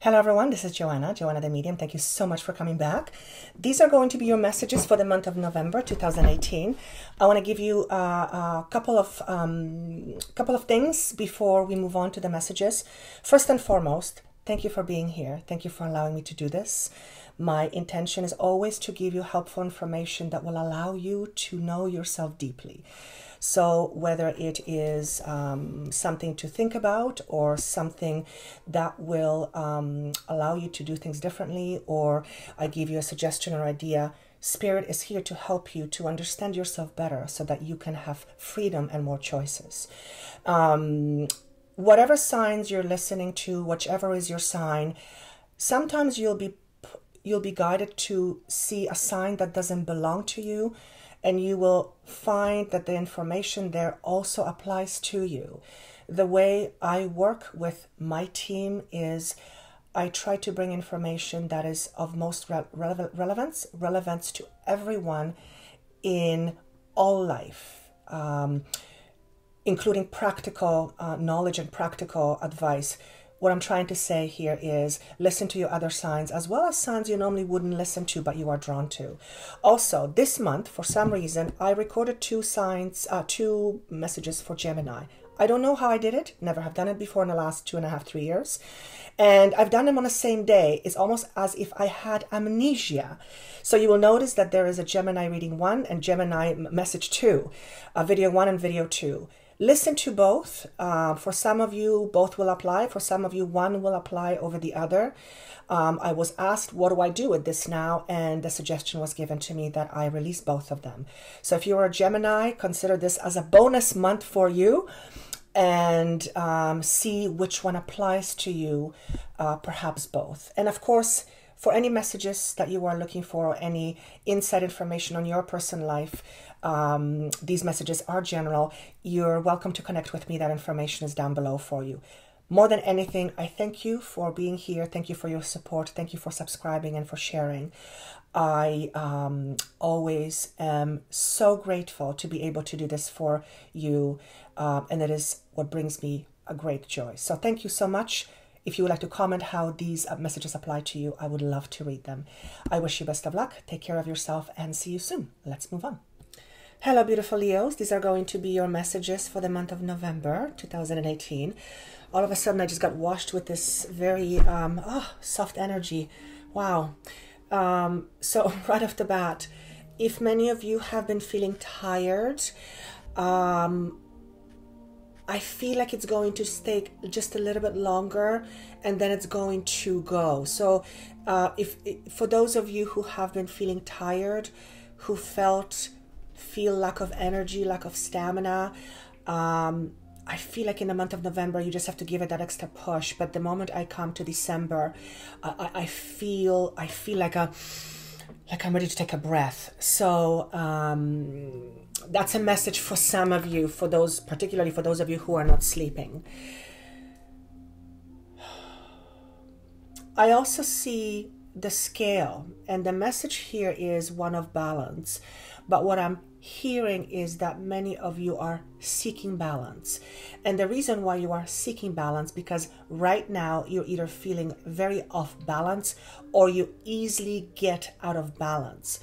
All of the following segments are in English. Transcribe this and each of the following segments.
Hello everyone, this is Joanna the Medium. Thank you so much for coming back. These are going to be your messages for the month of November 2018. I want to give you a couple of things before we move on to the messages. First and foremost, thank you for being here. Thank you for allowing me to do this. My intention is always to give you helpful information that will allow you to know yourself deeply. So whether it is something to think about or something that will allow you to do things differently, or I give you a suggestion or idea, Spirit is here to help you to understand yourself better so that you can have freedom and more choices. Whatever signs you're listening to, whichever is your sign, sometimes you'll be guided to see a sign that doesn't belong to you, and you will find that the information there also applies to you. The way I work with my team is I try to bring information that is of most relevance to everyone in all life, including practical knowledge and practical advice. What I'm trying to say here is listen to your other signs as well as signs you normally wouldn't listen to but you are drawn to. Also, this month, for some reason, I recorded two messages for Gemini. I don't know how I did it. Never have done it before in the last 2.5, 3 years. And I've done them on the same day. It's almost as if I had amnesia. So you will notice that there is a Gemini reading 1 and Gemini message 2, video 1 and video 2. Listen to both. For some of you, both will apply. For some of you, one will apply over the other. I was asked, what do I do with this now? And the suggestion was given to me that I release both of them. So if you're a Gemini, consider this as a bonus month for you and see which one applies to you, perhaps both. And of course, for any messages that you are looking for, or any inside information on your personal life, these messages are general. You're welcome to connect with me. That information is down below for you. More than anything, I thank you for being here. Thank you for your support. Thank you for subscribing and for sharing. I always am so grateful to be able to do this for you, and it is what brings me a great joy. So thank you so much. If you would like to comment how these messages apply to you, I would love to read them. I wish you best of luck. Take care of yourself and see you soon. Let's move on. Hello, beautiful Leos. These are going to be your messages for the month of November 2018. All of a sudden, I just got washed with this very soft energy. Wow. So right off the bat, if many of you have been feeling tired, I feel like it's going to stay just a little bit longer and then it's going to go. So for those of you who have been feeling tired, who feel lack of energy, lack of stamina, I feel like in the month of November, you just have to give it that extra push. But the moment I come to December, I feel like I'm ready to take a breath. So that's a message for some of you, particularly for those of you who are not sleeping. I also see the scale, and the message here is one of balance. But what I'm hearing is that many of you are seeking balance. And the reason why you are seeking balance, because right now you're either feeling very off balance or you easily get out of balance.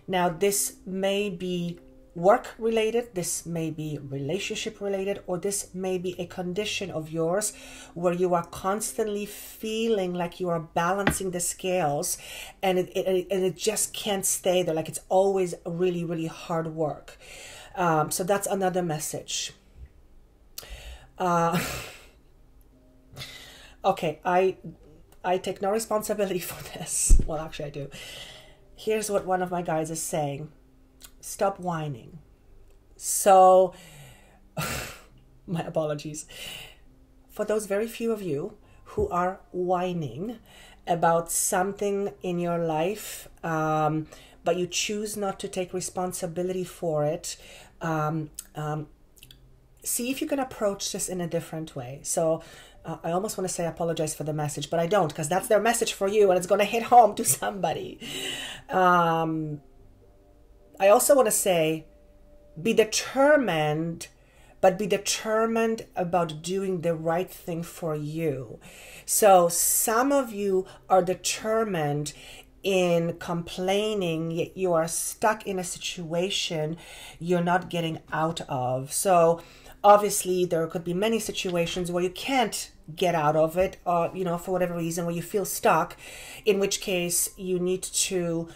Now, this may be work related, this may be relationship related, or this may be a condition of yours where you are constantly feeling like you are balancing the scales and it just can't stay there, like it's always really, really hard work. So that's another message. Okay, I take no responsibility for this. Well, actually I do. Here's what one of my guides is saying. Stop whining. So, my apologies. For those very few of you who are whining about something in your life, but you choose not to take responsibility for it, see if you can approach this in a different way. So, I almost want to say apologize for the message, but I don't, because that's their message for you and it's going to hit home to somebody. I also want to say, be determined, but be determined about doing the right thing for you. So some of you are determined in complaining, yet you are stuck in a situation you're not getting out of. So obviously there could be many situations where you can't get out of it, you know, for whatever reason, where you feel stuck, in which case you need to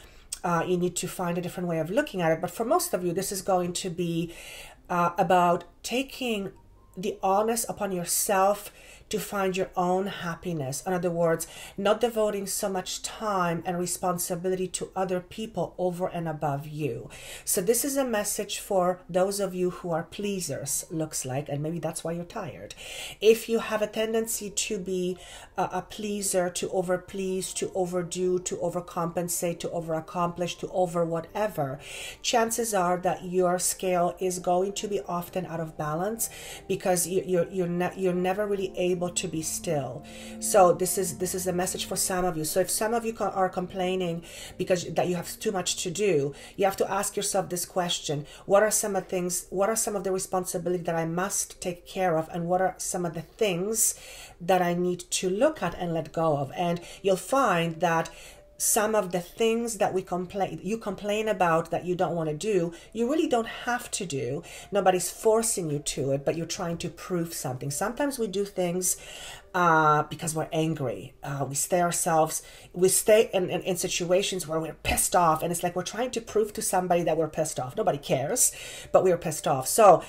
find a different way of looking at it. But for most of you, this is going to be about taking the onus upon yourself to find your own happiness. In other words, not devoting so much time and responsibility to other people over and above you. So this is a message for those of you who are pleasers, looks like, and maybe that's why you're tired. If you have a tendency to be a pleaser, to overplease, to overdo, to overcompensate, to overaccomplish, to over whatever, chances are that your scale is going to be often out of balance, because you're never really able to be still. So this is a message for some of you. So if some of you are complaining because that you have too much to do, you have to ask yourself this question: what are some of the responsibilities that I must take care of, and what are some of the things that I need to look at and let go of? And you'll find that some of the things that you complain about that you don't want to do, you really don't have to do. Nobody's forcing you to it, but you're trying to prove something. Sometimes we do things because we're angry. We stay in situations where we're pissed off, and it's like we're trying to prove to somebody that we're pissed off. Nobody cares, but we're pissed off. So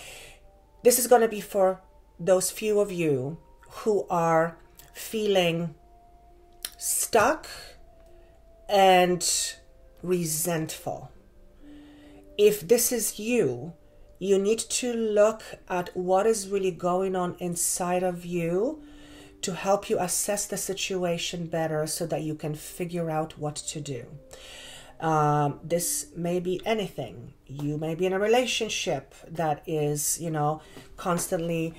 this is going to be for those few of you who are feeling stuck and resentful. If this is you, you need to look at what is really going on inside of you to help you assess the situation better, so that you can figure out what to do. This may be anything. You may be in a relationship that is, constantly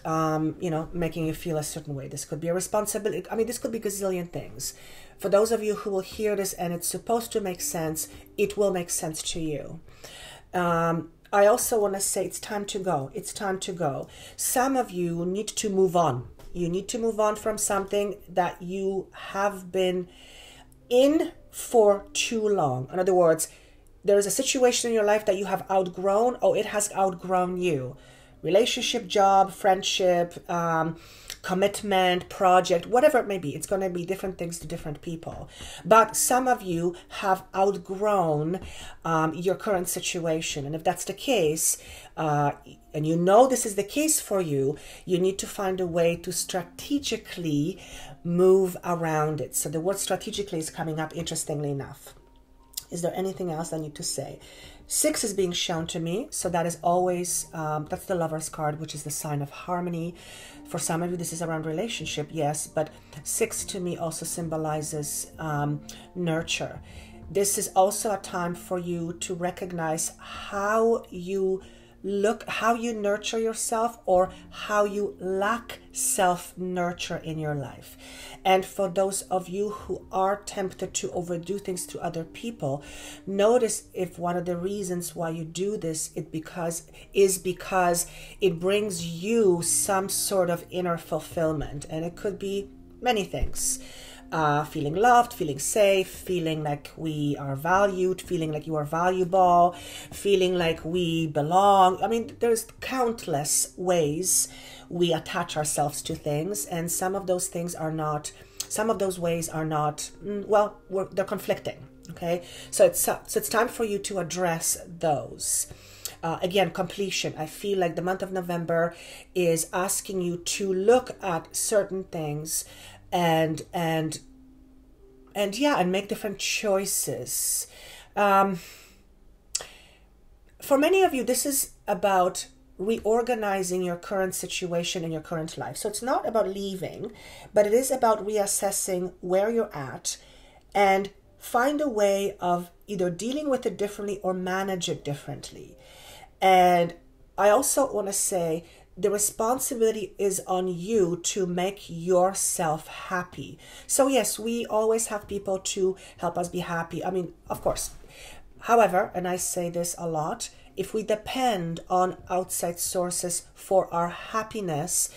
making you feel a certain way. This could be a responsibility. I mean, this could be a gazillion things. For those of you who will hear this and it's supposed to make sense, it will make sense to you. I also want to say it's time to go. It's time to go. Some of you need to move on. You need to move on from something that you have been in for too long. In other words, there is a situation in your life that you have outgrown, or it has outgrown you. Relationship, job, friendship, commitment, project, whatever it may be. It's going to be different things to different people. But some of you have outgrown your current situation. And if that's the case, and you know this is the case for you, you need to find a way to strategically move around it. So the word strategically is coming up, interestingly enough. Is there anything else I need to say? 6 is being shown to me, so that is always, that's the Lover's card, which is the sign of harmony. For some of you, this is around relationship, yes, but 6 to me also symbolizes nurture. This is also a time for you to recognize how you nurture yourself, or how you lack self-nurture in your life. And for those of you who are tempted to overdo things to other people, notice if one of the reasons why you do this is because it brings you some sort of inner fulfillment. And it could be many things. Feeling loved, feeling safe, feeling like we are valued, feeling like you are valuable, feeling like we belong. I mean, there's countless ways we attach ourselves to things, and some of those ways are not, they're conflicting, okay? So it's time for you to address those. Again, completion. I feel like the month of November is asking you to look at certain things and make different choices. For many of you, this is about reorganizing your current situation in your current life. So it's not about leaving, but it is about reassessing where you're at and find a way of either dealing with it differently or manage it differently. And I also want to say, the responsibility is on you to make yourself happy. So yes, we always have people to help us be happy. I mean, of course. However, and I say this a lot, if we depend on outside sources for our happiness,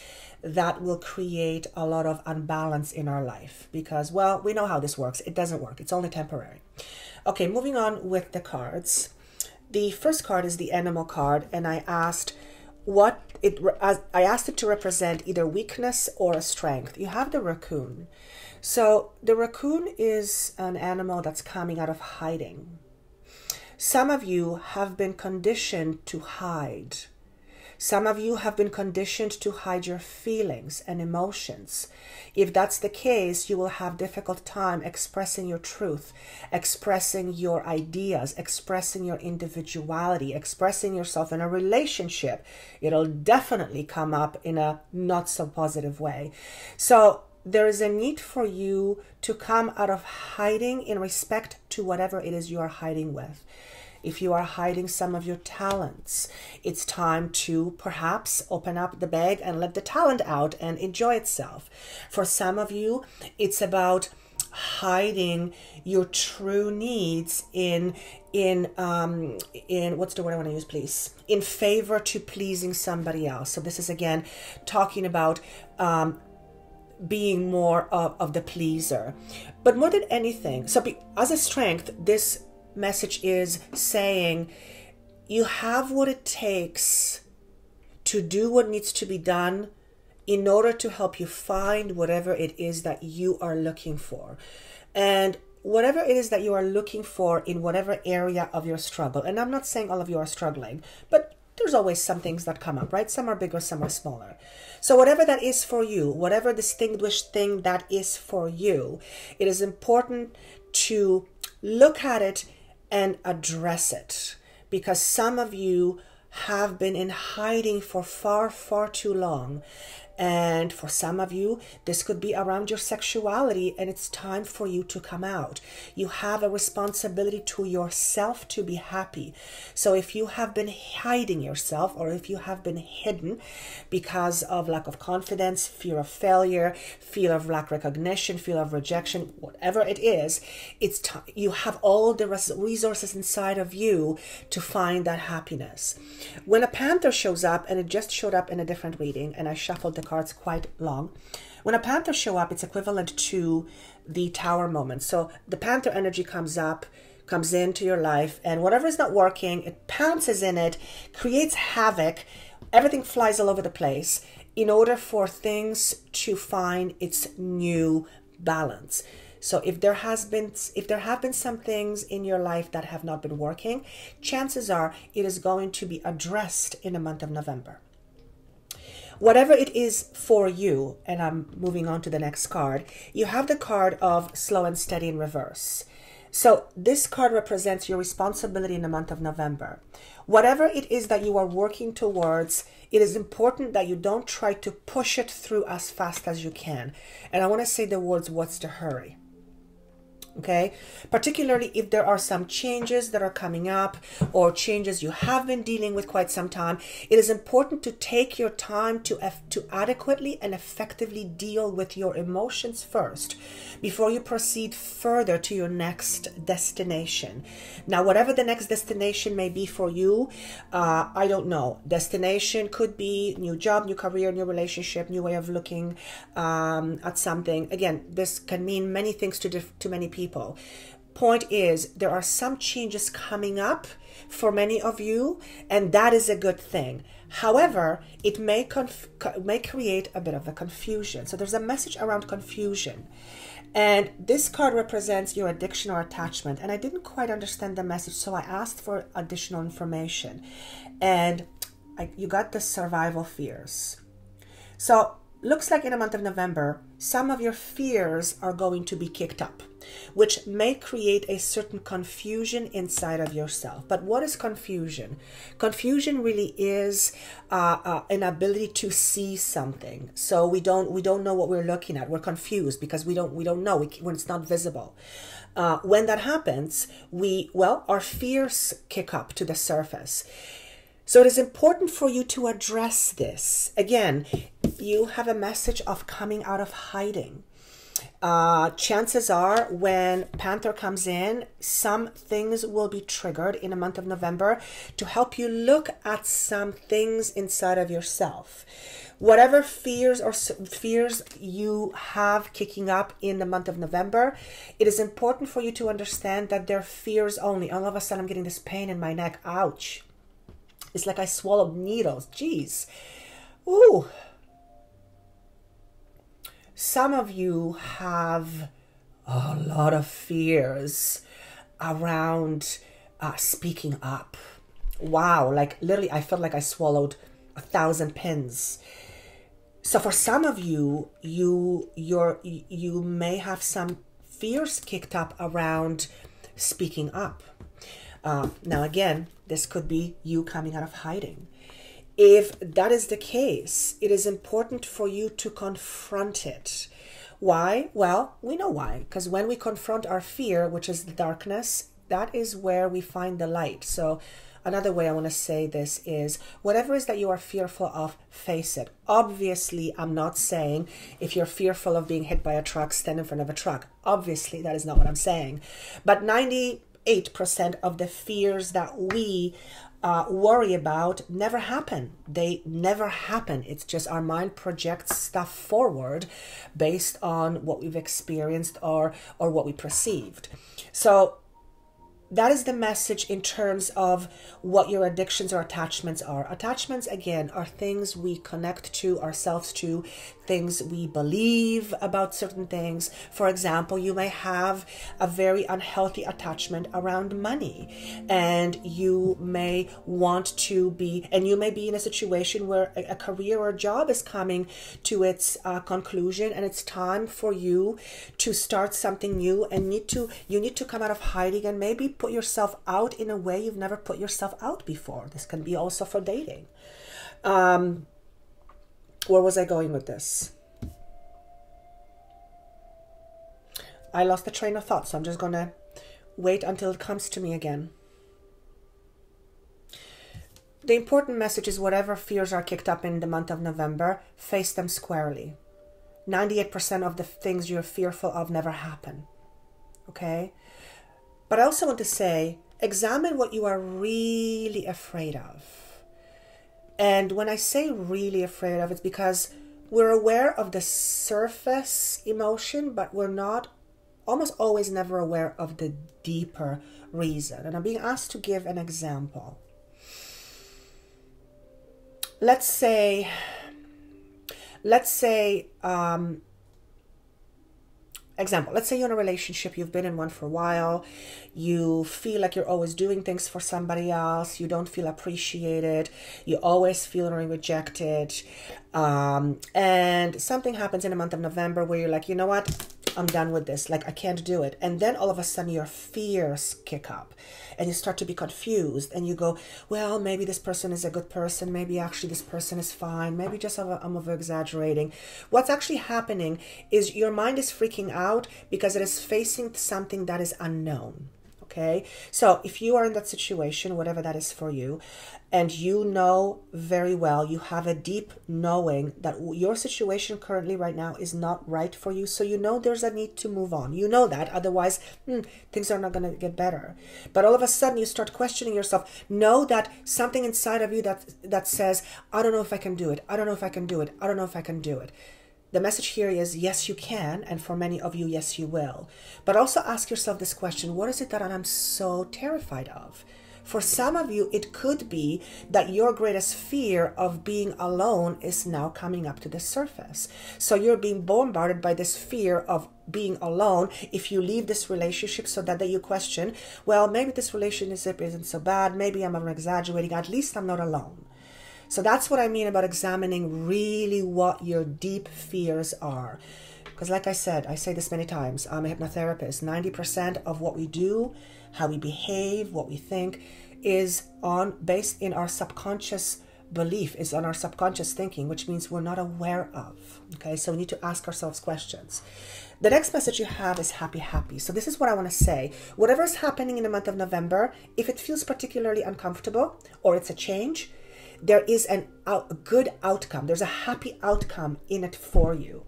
that will create a lot of unbalance in our life because, well, we know how this works. It doesn't work. It's only temporary. Okay, moving on with the cards. The first card is the animal card, and I asked it to represent either weakness or a strength. You have the raccoon. So the raccoon is an animal that's coming out of hiding. Some of you have been conditioned to hide. Some of you have been conditioned to hide your feelings and emotions. If that's the case, you will have difficult time expressing your truth, expressing your ideas, expressing your individuality, expressing yourself in a relationship. It'll definitely come up in a not so positive way. So there is a need for you to come out of hiding in respect to whatever it is you are hiding with. If you are hiding some of your talents, it's time to perhaps open up the bag and let the talent out and enjoy itself. For some of you, it's about hiding your true needs in what's the word I want to use, please? In favor to pleasing somebody else. So this is again talking about being more of the pleaser. But more than anything, so as a strength, this message is saying you have what it takes to do what needs to be done in order to help you find whatever it is that you are looking for. And whatever it is that you are looking for in whatever area of your struggle, and I'm not saying all of you are struggling, but there's always some things that come up, right? Some are bigger, some are smaller. So whatever that is for you, whatever distinguished thing that is for you, it is important to look at it and address it, because some of you have been in hiding for far, far too long. And for some of you, this could be around your sexuality, and it's time for you to come out. You have a responsibility to yourself to be happy. So if you have been hiding yourself, or if you have been hidden because of lack of confidence, fear of failure, fear of lack of recognition, fear of rejection, whatever it is, it's you have all the resources inside of you to find that happiness. When a panther shows up, and it just showed up in a different reading, and I shuffled the cards quite long. When a panther show up, it's equivalent to the tower moment. So the panther energy comes into your life, and whatever is not working, it pounces in it, creates havoc, everything flies all over the place in order for things to find its new balance. So if there have been some things in your life that have not been working, chances are it is going to be addressed in the month of November. Whatever it is for you, and I'm moving on to the next card, you have the card of slow and steady in reverse. So this card represents your responsibility in the month of November. Whatever it is that you are working towards, it is important that you don't try to push it through as fast as you can. And I want to say the words, what's the hurry? Okay, particularly if there are some changes that are coming up, or changes you have been dealing with quite some time, it is important to take your time to adequately and effectively deal with your emotions first before you proceed further to your next destination. Now, whatever the next destination may be for you, I don't know. Destination could be new job, new career, new relationship, new way of looking at something. Again, this can mean many things to many people. Point is, there are some changes coming up for many of you, and that is a good thing. However, it may create a bit of a confusion. So there's a message around confusion. And this card represents your addiction or attachment. And I didn't quite understand the message, so I asked for additional information. And you got the survival fears. So looks like in the month of November, some of your fears are going to be kicked up, which may create a certain confusion inside of yourself. But what is confusion? Confusion really is an ability to see something. So we don't know what we're looking at. We're confused because we don't know when it's not visible. When that happens, our fears kick up to the surface. So it is important for you to address this. Again, you have a message of coming out of hiding. Chances are when Panther comes in, some things will be triggered in the month of November to help you look at some things inside of yourself. Whatever fears you have kicking up in the month of November, it is important for you to understand that they're fears only. All of a sudden I'm getting this pain in my neck. Ouch. It's like I swallowed needles. Jeez. Ooh. Some of you have a lot of fears around speaking up. Wow, like literally I felt like I swallowed 1,000 pins. So for some of you, you may have some fears kicked up around speaking up. Now again, this could be you coming out of hiding. If that is the case, it is important for you to confront it. Why? Well, we know why. Because when we confront our fear, which is the darkness, that is where we find the light. So another way I want to say this is, whatever it is that you are fearful of, face it. Obviously, I'm not saying if you're fearful of being hit by a truck, stand in front of a truck. Obviously, that is not what I'm saying. But 98% of the fears that we worry about never happen. They never happen. It's just our mind projects stuff forward based on what we've experienced or what we perceived. So that is the message in terms of what your addictions or attachments are. Attachments, again, are things we connect to ourselves to, things we believe about certain things. For example, you may have a very unhealthy attachment around money, and you may want to be, and you may be in a situation where a career or job is coming to its conclusion, and it's time for you to start something new, and you need to come out of hiding and maybe put yourself out in a way you've never put yourself out before. This can be also for dating. Where was I going with this? I lost the train of thought, so I'm just gonna wait until it comes to me again. The important message is, whatever fears are kicked up in the month of November, face them squarely. 98% of the things you're fearful of never happen. Okay? But I also want to say, examine what you are really afraid of. And when I say really afraid of, it's because we're aware of the surface emotion, but we're not, almost always never aware of the deeper reason. And I'm being asked to give an example. Let's say, let's say you're in a relationship, you've been in one for a while, you feel like you're always doing things for somebody else, you don't feel appreciated, you always feel rejected, and something happens in the month of November where you're like, you know what, I'm done with this, like I can't do it. And then all of a sudden your fears kick up and you start to be confused, and you go, well, maybe this person is a good person, maybe actually this person is fine, maybe just I'm over exaggerating. What's actually happening is your mind is freaking out because it is facing something that is unknown. Okay, so if you are in that situation, whatever that is for you, and you know very well, you have a deep knowing that your situation currently right now is not right for you, so you know there's a need to move on. You know that, otherwise things are not going to get better. But all of a sudden you start questioning yourself. Know that something inside of you that says, I don't know if I can do it, I don't know if I can do it, I don't know if I can do it. The message here is, yes, you can, and for many of you, yes, you will. But also ask yourself this question: what is it that I'm so terrified of? For some of you, it could be that your greatest fear of being alone is now coming up to the surface. So you're being bombarded by this fear of being alone if you leave this relationship, so that you question, well, maybe this relationship isn't so bad, maybe I'm exaggerating, at least I'm not alone. So that's what I mean about examining really what your deep fears are. Because like I said, I say this many times, I'm a hypnotherapist. 90% of what we do, how we behave, what we think, is based in our subconscious belief, is on our subconscious thinking, which means we're not aware of. Okay, so we need to ask ourselves questions. The next message you have is happy, happy. So this is what I want to say. Whatever is happening in the month of November, if it feels particularly uncomfortable or it's a change, there is a good outcome. There's a happy outcome in it for you.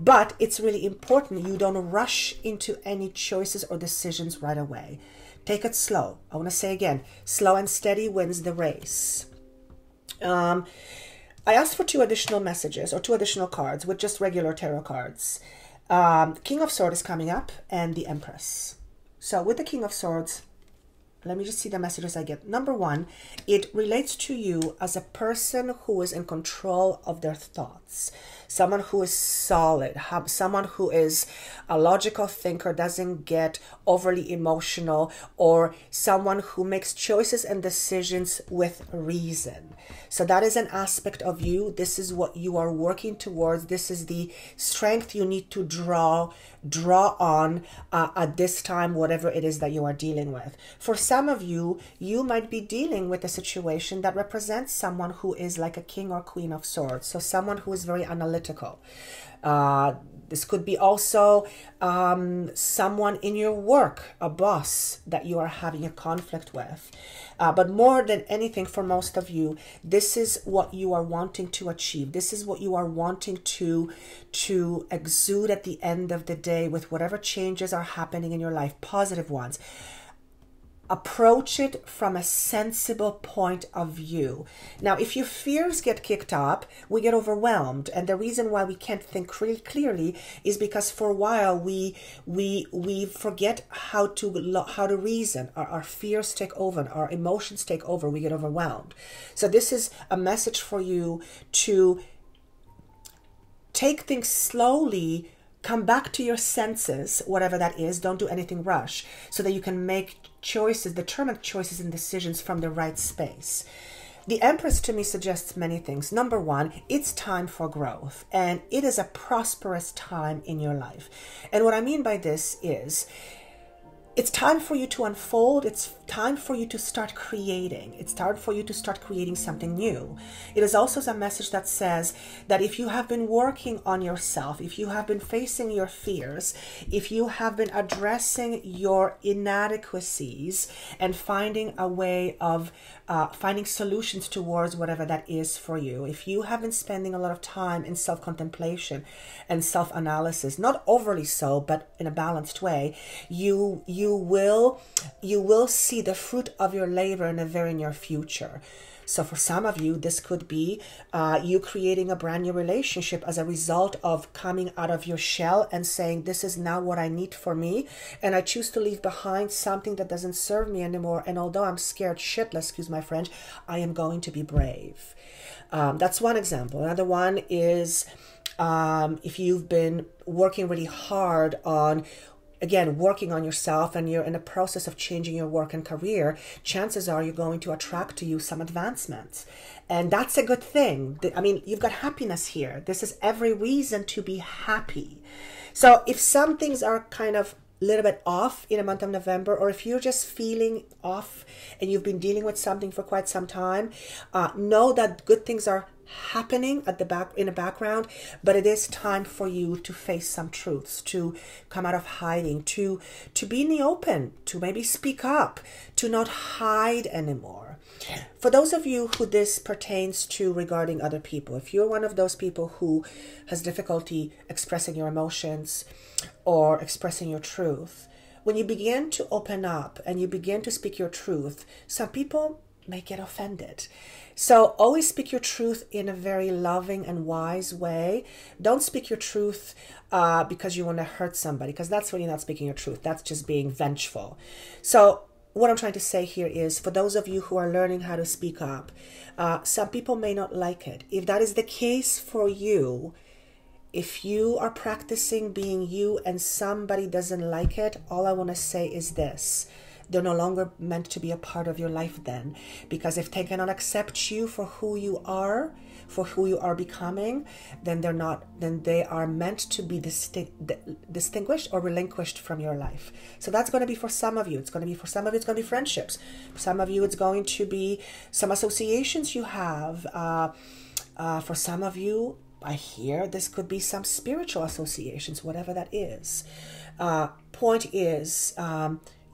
But it's really important you don't rush into any choices or decisions right away. Take it slow. I want to say again, slow and steady wins the race. I asked for 2 additional messages or 2 additional cards with just regular tarot cards. King of Swords is coming up and the Empress. So with the King of Swords, let me just see the messages I get. Number 1, it relates to you as a person who is in control of their thoughts. Someone who is solid, someone who is a logical thinker, doesn't get overly emotional, or someone who makes choices and decisions with reason. So that is an aspect of you. This is what you are working towards. This is the strength you need to draw on at this time, whatever it is that you are dealing with. For some of you, you might be dealing with a situation that represents someone who is like a king or queen of swords. So someone who is very analytical. This could be also someone in your work, a boss that you are having a conflict with. But more than anything, for most of you, this is what you are wanting to achieve. This is what you are wanting to exude at the end of the day with whatever changes are happening in your life, positive ones. Approach it from a sensible point of view. Now, if your fears get kicked up, we get overwhelmed. And the reason why we can't think really clearly is because for a while we forget how to reason. Our fears take over, our emotions take over, we get overwhelmed. So this is a message for you to take things slowly, come back to your senses, whatever that is. Don't do anything rush, so that you can make choices, determined choices and decisions from the right space. The Empress to me suggests many things. Number 1, it's time for growth, and it is a prosperous time in your life. And what I mean by this is, it's time for you to unfold. It's time for you to start creating. It's time for you to start creating something new. It is also a message that says that if you have been working on yourself, if you have been facing your fears, if you have been addressing your inadequacies and finding a way of finding solutions towards whatever that is for you, if you have been spending a lot of time in self-contemplation and self-analysis, not overly so, but in a balanced way, you will see the fruit of your labor in the very near future. So for some of you, this could be you creating a brand new relationship as a result of coming out of your shell and saying, this is now what I need for me, and I choose to leave behind something that doesn't serve me anymore. And although I'm scared shitless, excuse my French, I am going to be brave. That's one example. Another one is if you've been working really hard on, again, working on yourself, and you're in a process of changing your work and career, chances are you're going to attract to you some advancements. And that's a good thing. I mean, you've got happiness here. This is every reason to be happy. So if some things are kind of a little bit off in the month of November, or if you're just feeling off and you've been dealing with something for quite some time, know that good things are happening in the background, but it is time for you to face some truths, to come out of hiding, to be in the open, to maybe speak up, to not hide anymore. For those of you who this pertains to regarding other people, if you're one of those people who has difficulty expressing your emotions or expressing your truth, when you begin to open up and you begin to speak your truth, some people may get offended. So always speak your truth in a very loving and wise way. Don't speak your truth because you want to hurt somebody, because that's really not speaking your truth. That's just being vengeful. So what I'm trying to say here is, for those of you who are learning how to speak up, some people may not like it. If that is the case for you, if you are practicing being you and somebody doesn't like it, all I want to say is this: they're no longer meant to be a part of your life then. Because if they cannot accept you for who you are becoming, then they are meant to be distinguished or relinquished from your life. So that's going to be for some of you. It's going to be friendships. For some of you, it's going to be some associations you have. For some of you, I hear this could be some spiritual associations, whatever that is. Point is,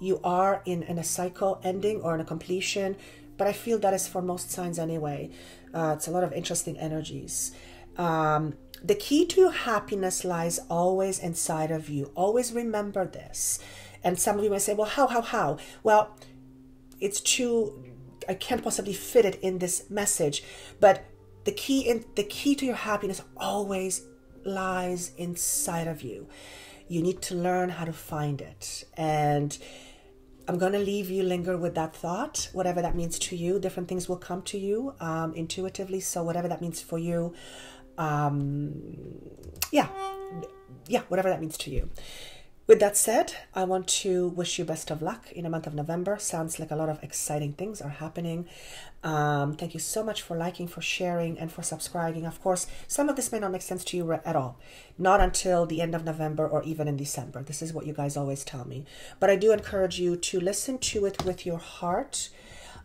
you are in a cycle ending or in a completion. but I feel that is for most signs anyway. It's a lot of interesting energies. The key to your happiness lies always inside of you. Always remember this. And some of you may say, well, how? Well, it's too, I can't possibly fit it in this message. But the key to your happiness always lies inside of you. You need to learn how to find it. And I'm going to leave you linger with that thought, whatever that means to you. Different things will come to you intuitively. So whatever that means for you, yeah, whatever that means to you. With that said, I want to wish you best of luck in the month of November. Sounds like a lot of exciting things are happening. Thank you so much for liking, for sharing, and for subscribing. Of course, some of this may not make sense to you at all. Not until the end of November or even in December. This is what you guys always tell me. But I do encourage you to listen to it with your heart.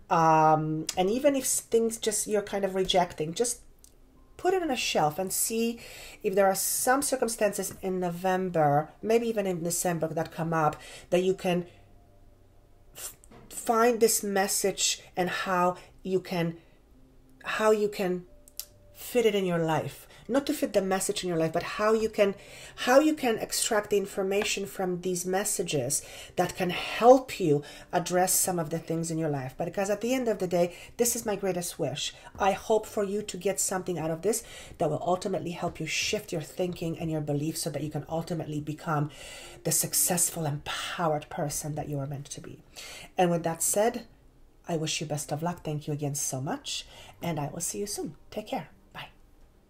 And even if things just you're kind of rejecting, just put it on a shelf and see if there are some circumstances in November, maybe even in December, that come up that you can find this message and how you can fit it in your life. Not to fit the message in your life, but how you can extract the information from these messages that can help you address some of the things in your life. But because at the end of the day, this is my greatest wish. I hope for you to get something out of this that will ultimately help you shift your thinking and your beliefs so that you can ultimately become the successful, empowered person that you are meant to be. And with that said, I wish you best of luck. Thank you again so much. And I will see you soon. Take care.